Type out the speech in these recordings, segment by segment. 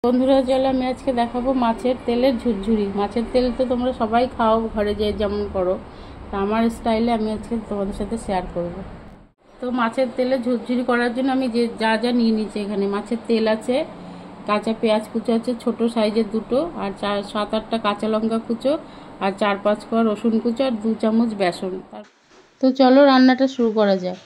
বন্ধুরা চলো আমি আজকে দেখাবো মাছের তেলের ঝুরঝুরি। মাছের তেল তো তোমরা সবাই খাও ঘরে যে যেমন করো, তা আমার স্টাইলে আমি আজকে তোমাদের সাথে শেয়ার করব। তো মাছের তেলে ঝুরঝুরি করার জন্য আমি যা যা নিয়ে নিচ্ছি, এখানে মাছের তেল আছে, কাঁচা পেঁয়াজ কুচো আছে ছোটো সাইজের দুটো, আর 7-8টা কাঁচা লঙ্কা কুচো, আর 4-5 কোয়া রসুন কুচো, আর 2 চামচ বেসন। তো চলো রান্নাটা শুরু করা যাক।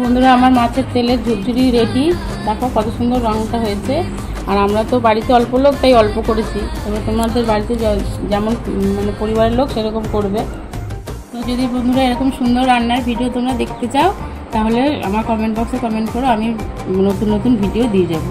বন্ধুরা আমার মাছের তেলের ঝুরঝুরি রেডি, দেখো কত সুন্দর রঙটা হয়েছে। আর আমরা তো বাড়িতে অল্প লোক, তাই অল্প করেছি, তবে তোমাদের বাড়িতে যেমন মানে পরিবারের লোক সেরকম করবে। তো যদি বন্ধুরা এরকম সুন্দর রান্নার ভিডিও তোমরা দেখতে চাও, তাহলে আমার কমেন্ট বক্সে কমেন্ট করো, আমি নতুন নতুন ভিডিও দিয়ে যাবো।